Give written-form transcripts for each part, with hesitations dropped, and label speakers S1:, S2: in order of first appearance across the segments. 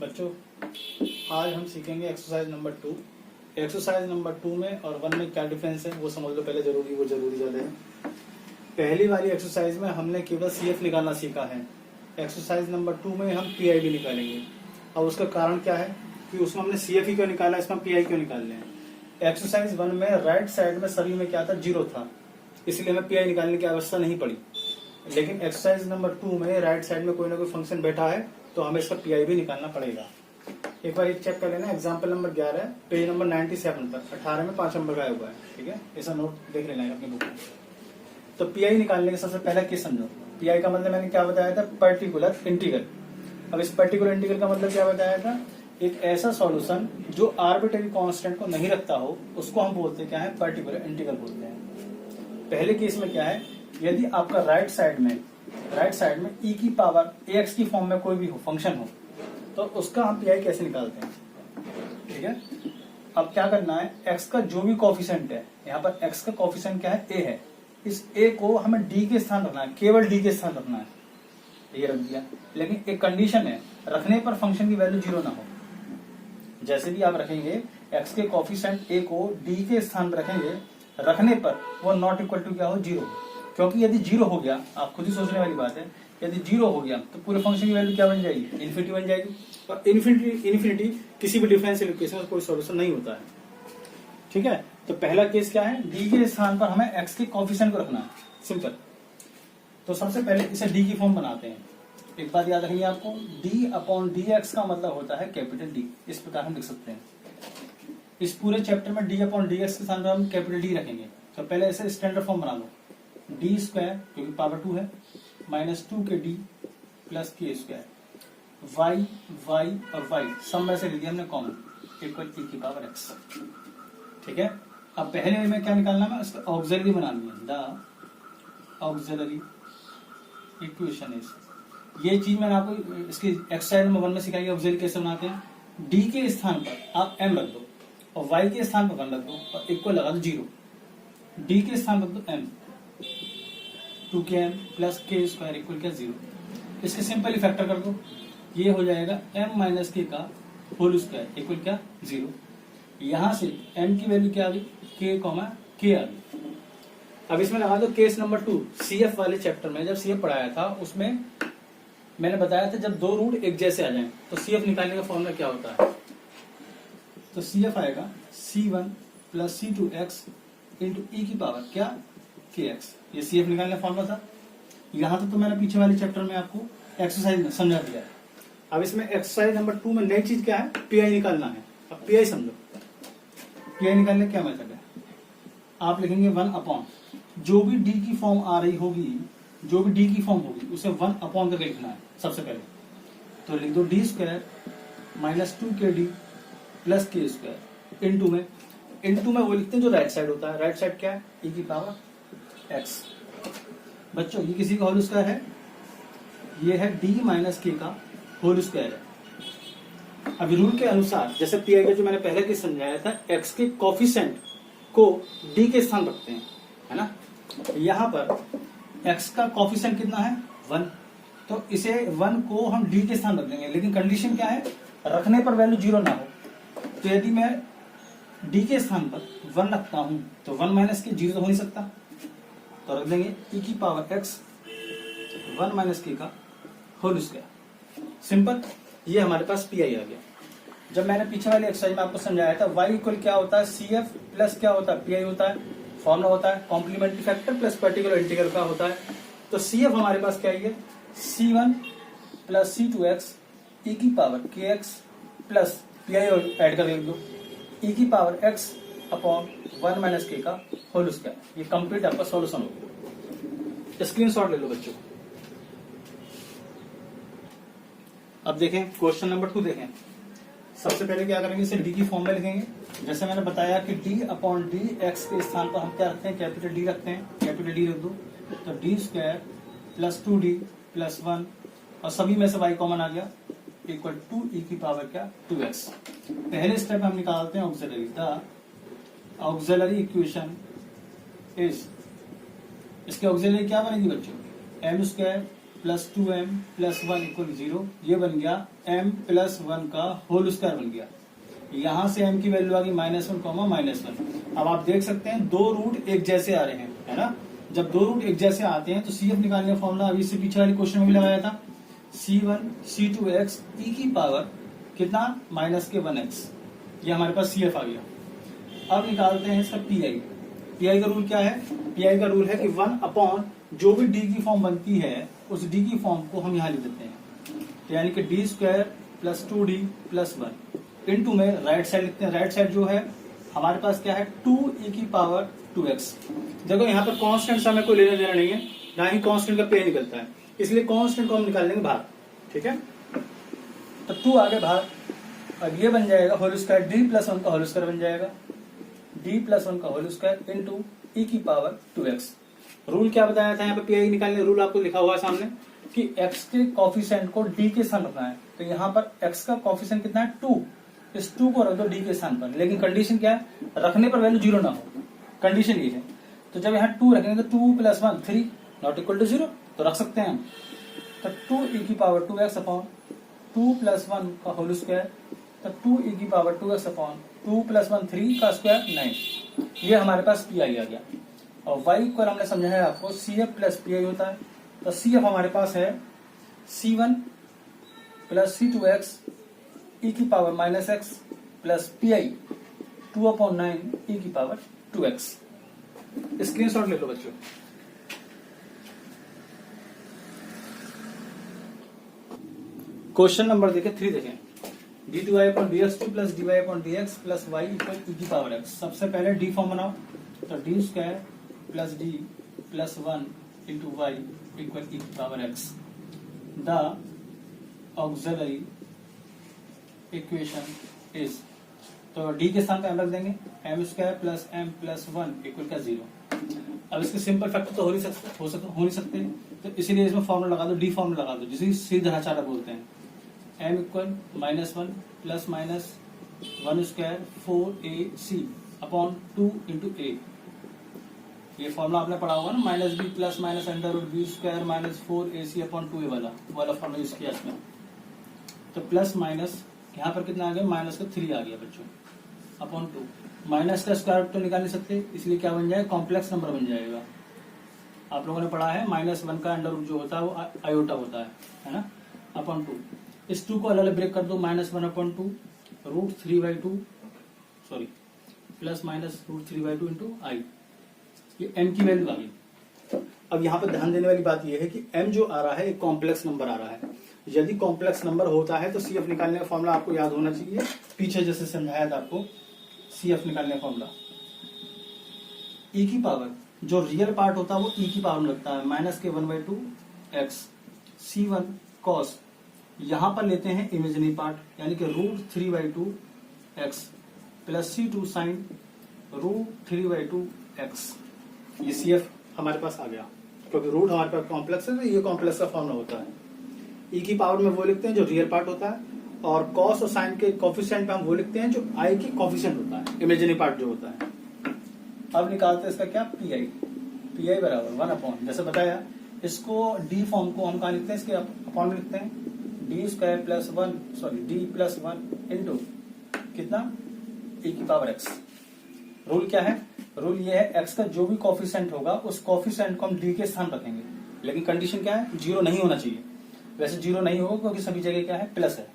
S1: बच्चों आज हम सीखेंगे एक्सरसाइज नंबर 2। एक्सरसाइज नंबर 2 में और 1 में क्या डिफरेंस है वो समझ लो पहले। वो जरूरी ज्यादा है। पहली वाली एक्सरसाइज में हमने केवल सीएफ निकालना सीखा है। एक्सरसाइज नंबर 2 में हम पीआई भी निकालेंगे। अब उसका कारण क्या है कि उसमें हमने सीएफ ही क्यों निकाला, इसमें पीआई क्यों निकाल रहे हैं। एक्सरसाइज 1 में राइट साइड में सभी में क्या था, 0 था, इसलिए हमें पीआई निकालने की आवश्यकता नहीं पड़ी। लेकिन एक्सरसाइज नंबर 2 में राइट साइड में कोई ना कोई फंक्शन बैठा है तो हमें इसका पीआई भी निकालना पड़ेगा। एक बार चेक कर लेना, एग्जाम्पल नंबर 11 पेज नंबर 97 पर 18 में 5 नंबर का हुआ है। ठीक है, ऐसा नोट देख लेना है अपनी बुक में। तो पीआई निकालने के सबसे पहला केस समझो। पीआई का मतलब मैंने क्या बताया था, पर्टिकुलर इंटीग्रल। अब इस पर्टिकुलर इंटीग्रल का मतलब क्या बताया था, एक ऐसा सॉल्यूशन जो आर्बिट्ररी कांस्टेंट को नहीं रखता हो उसको हम बोलते क्या है, पर्टिकुलर इंटीग्रल बोलते हैं। पहले केस में क्या है, यदि आपका राइट साइड में e की पावर ax की फॉर्म में कोई भी हो फंक्शन हो तो उसका हम पीआई कैसे निकालते हैं। ठीक है, अब क्या करना है, x का जो भी कोफिशिएंट है, यहाँ पर x का कोफिशिएंट क्या है, a है। इस a को हमें d के स्थान रखना है, केवल d के स्थान रखना है, ये रख दिया। लेकिन एक कंडीशन है, रखने पर फंक्शन की वैल्यू 0 ना हो। जैसे भी आप रखेंगे x के कोफिशिएंट a को d के स्थान पर रखेंगे, रखने पर वो नॉट इक्वल टू क्या हो, 0। क्योंकि यदि 0 हो गया, आप खुद ही सोचने वाली बात है, यदि 0 हो गया तो पूरे फंक्शन की वैल्यू क्या बन जाएगी, इन्फिनिटी बन जाएगी। और इन्फिनिटी किसी भी डिफरेंशियल इक्वेशन का कोई सॉल्यूशन नहीं होता है। ठीक है, तो पहला केस क्या है, डी के स्थान पर हमें एक्स के कोफिशिएंट को रखना है, सिंपल। तो सबसे पहले इसे डी की फॉर्म बनाते हैं। एक बात याद रखनी है आपको, डी अपॉन डी एक्स का मतलब होता है कैपिटल डी। इस प्रकार हम लिख सकते हैं। इस पूरे चैप्टर में डी अपॉन डी एक्स के स्थान पर हम कैपिटल डी रखेंगे। तो पहले इसे स्टैंडर्ड फॉर्म बना लो, डी स्क्वायर जो कि पावर 2 है माइनस 2 के डी प्लस के स्क्वायर, वाई वाई और वाई सब में से ले लिया हमने कॉमन, इक्वल ई की पावर एक्स। ठीक है, अब पहले में क्या निकालना है, उसका ऑक्सिलरी बनानी है, द ऑक्सिलरी इक्वेशन इज। ये चीज मैंने आपको इसकी एक्सरसाइज नंबर 1 में सिखाई है, ऑक्सिलरी कैसे बनाते हैं। डी के स्थान पर आप एम रख दो और वाई के स्थान पर 1 रख दो और इक्वल लगा दो 0। डी के स्थान पर दो एम, 2km प्लस के स्क्वायर इक्वल क्या 0। इसके सिंपली फैक्टर कर दो, ये हो जाएगा m माइनस के का होल स्क्वायर इक्वल क्या 0। यहां से m की वैल्यू क्या आ गई, k कॉमा k आ गई। अब इसमें लगा दो केस नंबर 2। सीएफ वाले चैप्टर में जब सीएफ पढ़ाया था उसमें मैंने बताया था जब दो रूट एक जैसे आ जाएं तो सीएफ निकालने का फॉर्मूला क्या होता है। तो सीएफ आएगा c1 प्लस c2x इंटू ई की पावर क्या kx। ये सीएफ निकालने का फॉर्मूला था। यहां तो मैंने पीछे वाले चैप्टर में आपको एक्सरसाइज में समझा दिया है। अब इसमें एक्सरसाइज नंबर 2 में नई चीज क्या है, पीआई निकालना है। अब पीआई समझो, पीआई निकालने क्या मेथड है, आप लिखेंगे 1 अपॉन जो भी डी की फॉर्म आ रही होगी, जो भी डी की फॉर्म होगी उसे 1 अपॉन करके लिखना है सबसे पहले। तो लिख दो डी स्क्वायर माइनस 2 के डी प्लस के स्क्वायर इंटू में वो लिखते हैं जो राइट साइड होता है। राइट साइड क्या है, ई की पावर एक्स। बच्चों ये किसी का होल स्क्वायर है, ये है डी माइनस के का होल स्क्वायर है। अब रूल के अनुसार जैसे पीआई का जो मैंने पहले के समझाया था, एक्स के कोफिशिएंट को डी के स्थान रखते हैं, है ना। यहाँ पर एक्स का कोफिशिएंट कितना है 1, तो इसे 1 को हम डी के स्थान रख देंगे। लेकिन कंडीशन क्या है, रखने पर वैल्यू 0 ना हो। तो यदि मैं डी के स्थान पर 1 रखता हूं तो 1 माइनस के 0 तो हो नहीं सकता, तो रख देंगे ई की पावर एक्स 1 माइनस के का होल स्क्वायर। सिंपल, ये हमारे पास पीआई आ गया। जब मैंने पीछे वाली एक्सरसाइज में आपको समझाया था y इक्वल क्या होता है, सीएफ प्लस क्या होता है, पीआई होता है। फॉर्मूला होता है complementary factor plus particular integral का होता है। तो सीएफ हमारे पास क्या है, c1 प्लस c2x ई की power kx plus pi add कर दो ई की पावर x अपॉन 1 माइनस के का होल स्क्वायर। ये कंप्लीट आपका सॉल्यूशन होगा। स्क्रीनशॉट ले लो बच्चों। अब देखें क्वेश्चन नंबर 2 देखें। सबसे पहले क्या करेंगे, इसे डी की फॉर्म में लिखेंगे। जैसे मैंने बताया कि डी अपॉन डी एक्स के स्थान पर हम क्या रखते हैं, कैपिटल डी रखते हैं। कैपिटल डी रख दो तो D square plus 2d plus 1 और सभी में से y कॉमन आ गया इक्वल टू ई की पावर क्या 2x। पहले स्टेप हम निकालते हैं auxiliary, the auxiliary equation is. इसके ऑक्सिलरी क्या बनेगी बच्चों, m square plus 2m plus 1 equal 0, ये बन गया m प्लस 1 का होल स्क्वायर बन गया। यहां से m की वैल्यू आ गई -1, -1। अब आप देख सकते हैं दो रूट एक जैसे आ रहे हैं, है ना। जब दो रूट एक जैसे आते हैं तो CF निकालने का फॉर्मूला अभी से पीछे वाले क्वेश्चन में भी लगाया था, C1 C2x e की पावर कितना -1x, ये हमारे पास CF आ गया। अब निकालते हैं इसका PI का रूल क्या है? PI का रूल है कि 1 अपॉन जो भी D की फॉर्म बनती है उस D की फॉर्म को हम यहाँ लिख देते हैं, तो यानी कि d² plus 2d plus 1 into में राइट साइड लिखते हैं। राइट साइड जो है हमारे पास क्या है 2e की पावर 2x। देखो यहाँ पर कांस्टेंट से हमें कोई लेना देना नहीं है, ना ही कांस्टेंट का PI निकलता है, इसलिए कांस्टेंट को हम निकाल लेंगे बाहर, ठीक है। तो 2 आगे बाहर, अब ये बन जाएगा होल स्क्वायर d प्लस 1 का होल स्क्वायर बन जाएगा, d प्लस 1 का होल स्क्वायर इंटू e की पावर 2x। रूल क्या बताया था यहाँ पे PI निकालने? रूल आपको लिखा हुआ है सामने कि x के कॉफिशिएंट को d के स्थान रखना है। तो यहाँ पर x का कॉफिशिएंट कितना है 2, इस 2 को रख दो d के स्थान पर, लेकिन कंडीशन क्या है? रखने पर वैल्यू 0 ना हो, कंडीशन ये है। तो जब यहाँ 2 रखेंगे तो 2 प्लस 1 3 नॉट इक्वल टू 0, तो रख सकते हैं हम। तो 2e की पावर 2x अपॉन 2 प्लस 1 का होल स्क्वायर, तो 2e की पावर 2x अपॉन 2 प्लस 1 3 का स्क्वायर 9, ये हमारे पास PI आ गया। और y को हमने समझाया आपको CF प्लस PI होता है, तो CF हमारे पास है C1 प्लस C2x e की power -x plus PI 2/9 e की पावर 2x। स्क्रीनशॉट ले लो बच्चों। क्वेश्चन नंबर देखें 3 देखें, d2y/dx2 plus dy/dx plus y equal e की पावर x। सबसे पहले d फॉर्म बनाओ, तो d² plus d plus 1 into y equal e की power x। The auxiliary equation is, तो d के स्थान पे m रख देंगे, m² plus m plus 1 equal का 0। अब इसके सिंपल फैक्टर तो हो नहीं सकते, तो इसीलिए इसमें फॉर्मूला लगा दो, d फॉर्मूला लगा दो, जिसे सीधा ढांचा बोलते हैं। m equal -1 plus minus 1² 4ac upon 2 into a। ये फॉर्मूला आपने पढ़ा होगा ना, -b plus minus √b² minus 4ac upon 2a वाला फॉर्मूला यूज किया इसमें। तो प्लस माइनस यहाँ पर कितना आ गया, माइनस का 3 आ गया बच्चों, अपॉन 2। माइनस का स्क्वायर रूट तो निकाल नहीं सकते, इसलिए क्या बन जाएगा, कॉम्प्लेक्स नंबर बन जाएगा। आप लोगों ने पढ़ा है -1 का अंडर रूट जो होता है वो आयोटा होता है ना, अपॉन 2। इस 2 को अलग अलग ब्रेक कर दो, -1/2 √3/2 सॉरी प्लस माइनस √3/2 इंटू आई। ये m की वैल्यू आ गई। अब यहाँ पर ध्यान देने वाली बात यह है कि m जो आ रहा है एक कॉम्प्लेक्स नंबर आ रहा है। यदि कॉम्प्लेक्स नंबर होता है तो CF निकालने का फॉर्मूला आपको याद होना चाहिए, पीछे जैसे समझाया था आपको CF निकालने का फॉर्मूला। e की पावर जो रियल पार्ट होता है वो e की पावर में लगता है, -1/2x C1 cos, यहां पर लेते हैं इमेजिनरी पार्ट यानी कि √3/2x plus C2 sin √3/2x। ये CF हमारे पास आ गया, क्योंकि रूट हमारे पास कॉम्प्लेक्स है तो ये कॉम्प्लेक्स का फॉर्मूला होता है। e की पावर में वो लिखते हैं जो रियल पार्ट होता है, और cos और sin के कोफिशिएंट में हम वो लिखते हैं जो i की कोफिशिएंट होता है, इमेजिनरी पार्ट जो होता है। अब निकालते हैं इसका क्या, PI बराबर 1 अपॉन, जैसे बताया इसको d फॉर्म को हम कहा लिखते हैं, इसके अपॉन में लिखते हैं d² plus 1 d plus 1 into कितना e की पावर x। रूल क्या है, रूल ये है x का जो भी कोफिशिएंट होगा उस कोफिशिएंट को हम d के स्थान रखेंगे, लेकिन कंडीशन क्या है, 0 नहीं होना चाहिए। वैसे 0 नहीं होगा क्योंकि सभी जगह क्या है, प्लस है।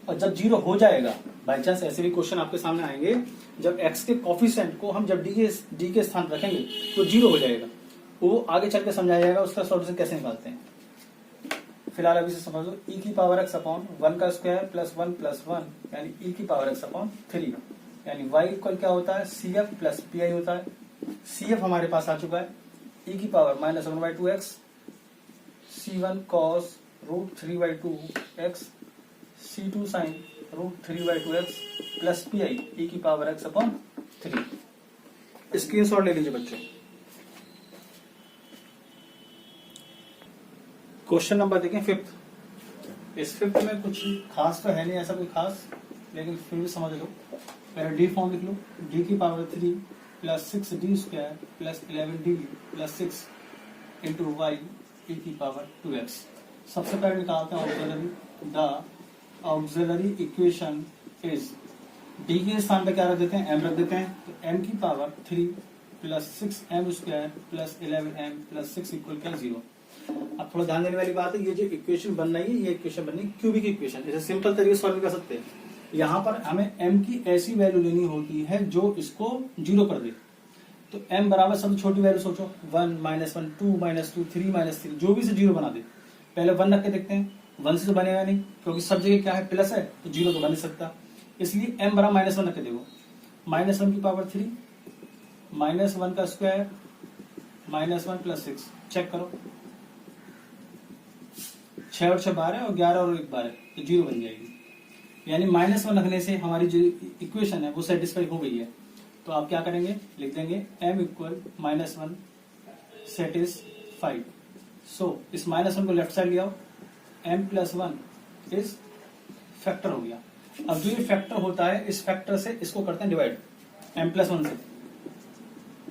S1: और जब 0 हो जाएगा, बाई चांस ऐसे भी क्वेश्चन आपके सामने आएंगे, जब x के कोफिशिएंट को हम जब d के स्थान रखेंगे तो 0 हो जाएगा। वो आगे चल के समझाया जाएगा उसका सॉल्यूशन कैसे निकालते हैं। फिलहाल अभी से समझ लो, e की पावर x अपॉन 1 का स्क्वायर प्लस 1 प्लस 1 यानी e की पावर x अपॉन 3, यानी y इक्वल क्या होता है, CF प्लस PI होता है। CF हमारे पास आ चुका है, e की power -1/2x C1 cos √3/2x C2 sin √3/2x plus PI e की पावर x अपॉन 3। स्क्रीनशॉट ले लीजिए बच्चों। क्वेश्चन नंबर देखें 5th। इस 5th में कुछ खास तो है नहीं, ऐसा कोई खास, लेकिन फिर भी समझ लो। पहले डी फॉर्म लिख लो, d की power 3 plus 6d² plus 11d plus 6 into y e की पावर 2x। सबसे पहले निकालते हैं auxiliary, the auxiliary equation is, D के स्थान पे क्या रख देते हैं, m रख देते हैं, तो m की power 3 plus 6m square plus 11m plus 6 equal क्या 0। अब थोड़ा ध्यान देने वाली बात है, ये जो इक्वेशन बन रही है ये इक्वेशन बननी है क्यूबिक इक्वेशन, इसे सिंपल तरीके से सॉल्व कर सकते हैं। यहाँ पर हमें m की ऐसी वैल्यू लेनी होती है जो इसको 0 कर दे। तो m बराबर सबसे छोटी वैल्यू सोचो, 1 -1 2 -2 3 -3 जो भी से 0 बना दे। पहले 1 रख के देखते हैं, 1 से तो बनेगा नहीं क्योंकि सब जगह क्या है प्लस है, तो 0 तो बन नहीं सकता, इसलिए m बराबर -1 रख के देखो, -1 की पावर 3 -1 का स्क्वायर -1 प्लस 6, चेक करो 6 और 6 12 और 11 और 1 12, तो 0 बन जाएगी। यानी -1 रखने से हमारी जो इक्वेशन है वो सेटिस्फाई हो गई है। तो आप क्या करेंगे, लिख देंगे m इक्वल -1 सेटिस्फाइड। सो इस -1 को लेफ्ट साइड ले आओ, m प्लस 1 इज फैक्टर हो गया। अब जो ये फैक्टर होता है इस फैक्टर से इसको करते हैं डिवाइड, m प्लस 1 से,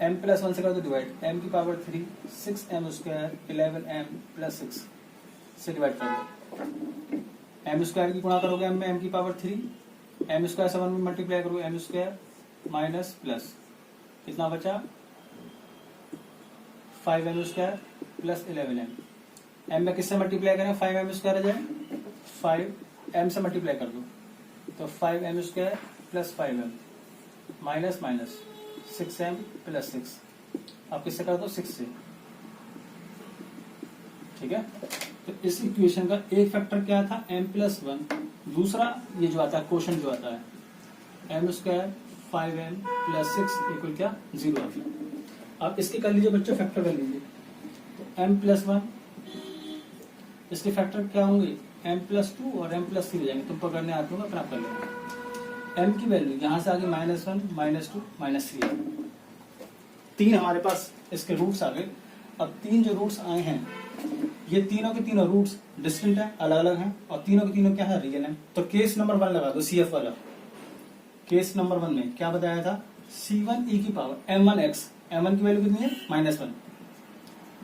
S1: m प्लस 1 से करते डिवाइड, m की power 3 6m square 11m plus 6 से डिवाइड कर दो। m स्क्वायर की गुणा करोगे m में m की पावर 3, m स्क्वायर से 1 में मल्टीप्लाई करोगे m स्क्वायर माइनस प्लस, कितना बचा 5m square plus 11m। m में किससे मल्टीप्लाई करें, 5m स्क्वायर आ जाए, 5m से मल्टीप्लाई कर दो तो 5m square plus 5m minus minus 6m plus 6, आप किससे कर दो 6 से, ठीक है। तो इस इक्वेशन का एक फैक्टर क्या था m प्लस 1, दूसरा ये जो आता है क्वेश्चन जो आता है m square 5m plus 6 equal क्या 0 आ गया। अब इसके कर लीजिए बच्चों, फैक्टर कर लीजिए, तो m प्लस 1 इसके फैक्टर क्या होंगे m प्लस 2 और m प्लस 3 ले जाएंगे, तुम पकड़ने आते हो अपना कर लेंगे। m की वैल्यू यहाँ से आगे -1 -2 -3, 3 हमारे पास इसके रूट्स आ गए। अब 3 जो रूट्स आए हैं ये तीनों के तीनों रूट्स डिस्टिंक्ट हैं, अलग अलग हैं, और तीनों के तीनों क्या है रियल हैं। तो केस नंबर 1 लगा दो, CF वाला। केस नंबर 1 में क्या बताया था, C1 e की पावर m1x, m1 की वैल्यू कितनी है -1,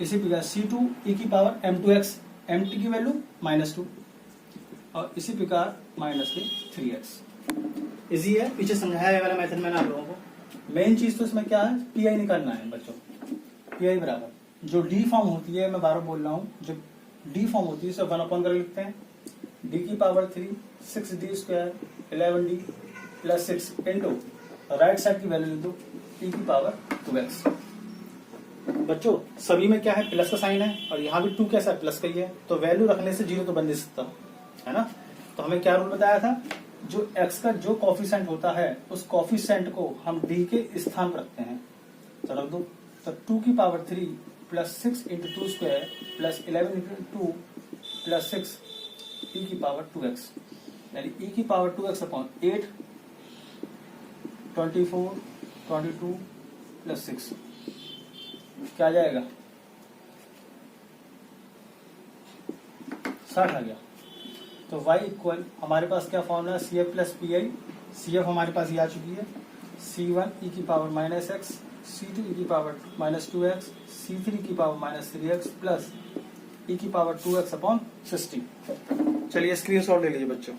S1: इसी प्रकार C2 e की पावर m2x, mt की वैल्यू -2, और इसी प्रकार -3x। इजी है, पीछे समझाया है वाला मेथड मैंने आप लोगों को। मेन चीज तो इसमें क्या है, पीआई निकालना है बच्चों। पीआई बराबर जो डी फॉर्म होती है, मैं बार बोल रहा हूँ, जो डी फॉर्म होती है उसे 1 अपॉन कर लिखते हैं, डी की power 3 6d square 11d plus 6 into right side की वैल्यू लिख दो e की पावर 2x। बच्चों सभी में क्या है प्लस का साइन है, और यहाँ भी 2 कैसा है प्लस का ही है, तो वैल्यू रखने से 0 तो बन नहीं सकता है ना। तो हमें क्या रूल बताया था, जो x का जो कॉफिशेंट होता है उस कॉफिशेंट को हम d के स्थान पर रखते हैं, तो रख दो। तो 2 की power 3 plus 6 into 2 square plus 11 into 2 plus 6 e की पावर 2x, यानी e की पावर 2x अपॉन 8 24 22 प्लस 6 क्या आ जाएगा 60 आ गया। तो y इक्वल हमारे पास क्या फॉर्मूला है, CF प्लस PI। CF हमारे पास ये आ चुकी है, C1 e की पावर -x, C2 e की पावर -2x, C3 की पावर -3x प्लस e की पावर 2x अपॉन 60। चलिए स्क्रीनशॉट ले लीजिए बच्चों।